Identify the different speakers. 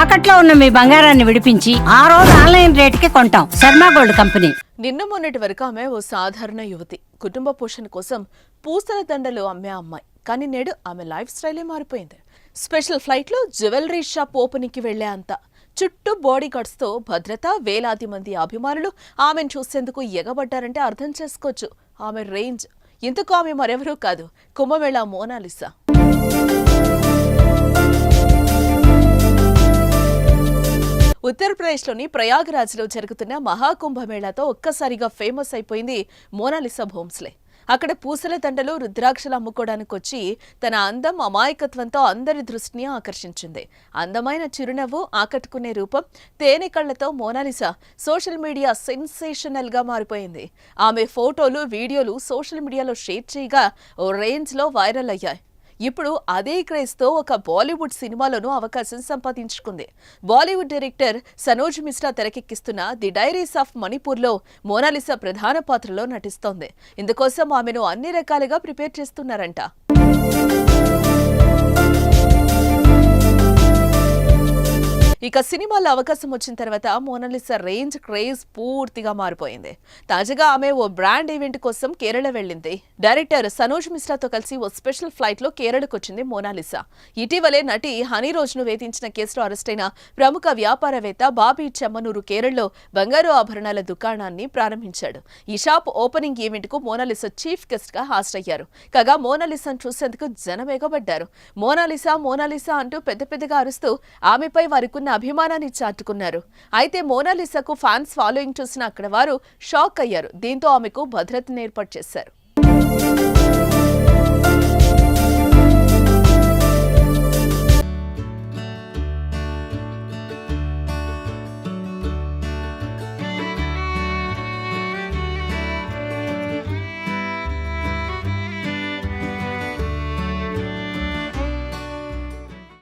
Speaker 1: తాకట్లో ఉన్న మీ బంగారాన్ని విడిపించి ఆ రోజు ఆన్లైన్ రేటుకి కొంటాం. Sharma gold company.
Speaker 2: నిన్న మొన్నటి వరకు ఆమె ఓ సాధారణ యువతి. కుటుంబ పోషణ కోసం పూసల దండలు అమ్మే అమ్మాయి. కానీ నేడు ఆమె లైఫ్ స్టైలే మారిపోయింది. స్పెషల్ ఫ్లైట్లో జ్యువెలరీ షాప్ ఓపెనింగ్కి వెళ్లే అంత చుట్టూ బాడీ గార్డ్స్తో భద్రత, వేలాది మంది అభిమానులు ఆమెను చూసేందుకు ఎగబడ్డారంటే అర్థం చేసుకోవచ్చు ఆమె రేంజ్. ఇంతకు ఆమె మరెవరూ కాదు, కుంభమేళ మోనాలిసా. ఉత్తరప్రదేశ్లోని ప్రయాగ్రాజ్లో జరుగుతున్న మహాకుంభమేళాతో ఒక్కసారిగా ఫేమస్ అయిపోయింది మోనాలిసా భోంస్లే. అక్కడ పూసల దండలు, రుద్రాక్షలు అమ్ముకోవడానికి వచ్చి తన అందం, అమాయకత్వంతో అందరి దృష్టిని ఆకర్షించింది. అందమైన చిరునవ్వు, ఆకట్టుకునే రూపం, తేనె కళ్లతో మోనాలిసా సోషల్ మీడియా సెన్సేషనల్ గా మారిపోయింది. ఆమె ఫోటోలు, వీడియోలు సోషల్ మీడియాలో షేర్ చేయగా ఓ రేంజ్ లో వైరల్ అయ్యాయి. ఇప్పుడు అదే క్రేజ్తో ఒక బాలీవుడ్ సినిమాలోనూ అవకాశం సంపాదించుకుంది. బాలీవుడ్ డైరెక్టర్ సనోజ్ మిశ్రా తెరకెక్కిస్తున్న ది డైరీస్ ఆఫ్ మణిపూర్లో మోనాలిసా ప్రధాన పాత్రలో నటిస్తోంది. ఇందుకోసం ఆమెను అన్ని రకాలుగా ప్రిపేర్ చేస్తున్నారంట. ఇక సినిమాల్లో అవకాశం వచ్చిన తర్వాత మోనాలిసా రేంజ్, క్రేజ్ పూర్తిగా మారిపోయింది. తాజాగా ఆమె ఓ బ్రాండ్ ఈవెంట్ కోసం కేరళ వెళ్లింది. డైరెక్టర్ సనోజ్ మిశ్రాతో కలిసి ఓ స్పెషల్ ఫ్లైట్ లో కేరళకు వచ్చింది మోనాలిసా. ఇటీవలే నటి హనీ రోజును వేధించిన కేసులో అరెస్టైన ప్రముఖ వ్యాపారవేత్త బాబీ చెమ్మనూరు కేరళలో బంగారు ఆభరణాల దుకాణాన్ని ప్రారంభించాడు. ఈ షాప్ ఓపెనింగ్ ఈవెంట్ కు మోనాలిసా చీఫ్ గెస్ట్ గా హాజరయ్యారు. కాగా మోనాలిసాను చూసేందుకు జనం ఎగబడ్డారు. మోనాలిసా మోనాలిసా అంటూ పెద్ద పెద్దగా అరుస్తూ ఆమెపై వారికున్న అభిమానాన్ని చాటుకున్నారు. అయితే మోనాలిసాకు ఫ్యాన్స్ ఫాలోయింగ్ చూసిన అక్కడ వారు షాక్ అయ్యారు. దీంతో ఆమెకు భద్రతను ఏర్పాటు చేశారు.